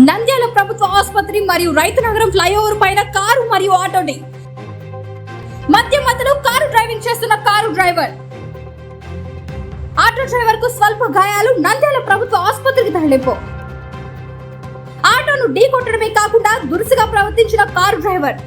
నంద్యాల ప్రభుత్వ ఆసుపత్రి మరియు రైతు నగరం ఫ్లైఓవర్ పైన కారు మరియు ఆటో ఢీ. మధ్యలో కారు డ్రైవింగ్ చేస్తున్న కారు డ్రైవర్, ఆటో డ్రైవర్ కు స్వల్ప గాయాలు. నంద్యాల ప్రభుత్వ ఆసుపత్రికి తరలింపు. ఆటోను ఢీ కొట్టడమే కాకుండా దురుసుగా ప్రవర్తించిన కారు డ్రైవర్.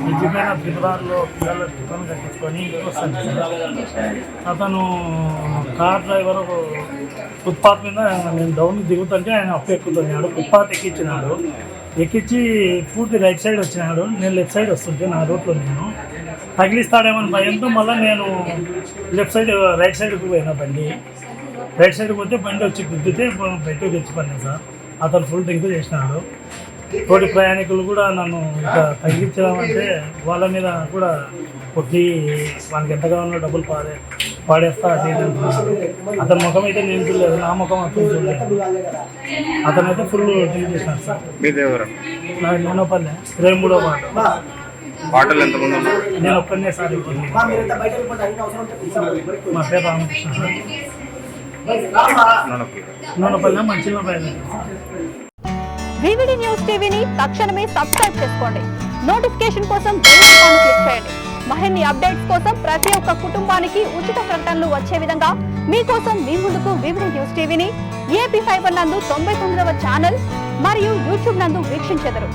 నిజమైన ఫిబ్రవరిలో పిల్లల దుకాణం కట్టించుకొని వస్తాను సార్. అతను కార్ డ్రైవర్ ఫుట్పాత్ మీద నేను డౌన్ దిగుతుంటే ఆయన అప్పు ఎక్కుతున్నాడు. ఫుట్పాత్ ఎక్కించినాడు. ఎక్కించి పూర్తి రైట్ సైడ్ వచ్చినాడు. నేను లెఫ్ట్ సైడ్ వస్తుంటే నా రూట్లో నేను తగిలిస్తాడేమని భయంతో మళ్ళీ నేను లెఫ్ట్ సైడ్ రైట్ సైడ్కి పోయినా బండి. రైట్ సైడ్కి పోతే బండి వచ్చి గుద్దితే బయటకు తెచ్చిపోయినా సార్. అతను ఫుల్ డ్రింక్ చేసినాడు. తోటి ప్రయాణికులు కూడా నన్ను ఇక తగ్గించడం అంటే వాళ్ళ మీద కూడా కొట్టి వాళ్ళకి ఎంతగా ఉన్న డబ్బులు పాడేస్తా అది అతని ముఖం అయితే నేను చూడలేదు, నా ముఖం అతను చూడలేదు. అతను అయితే ఫుల్ డ్రింక్ చేసినాడు సార్. నాకు నేనోపల్లె 23వ వార్డు. నేను ఒక్కనే సార్. మా పేరు రామకృష్ణ సార్. నూనెపల్లె మంచిగా బయలుదేరారు. వివిడి న్యూస్ టీవీని తక్షణమే సబ్స్క్రైబ్ చేసుకోండి. నోటిఫికేషన్ కోసం బెల్ ఐకాన్ క్లిక్ చేయండి. మరిన్ని అప్డేట్స్ కోసం ప్రతి ఒక్క కుటుంబానికి ఉచిత ప్రకటనలు వచ్చే విధంగా మీకోసం మీ ముందుకు వివిడి న్యూస్ టీవీని ఏపీ ఫైబర్ నందు 99వ ఛానల్ మరియు యూట్యూబ్ నందు వీక్షించెదరు.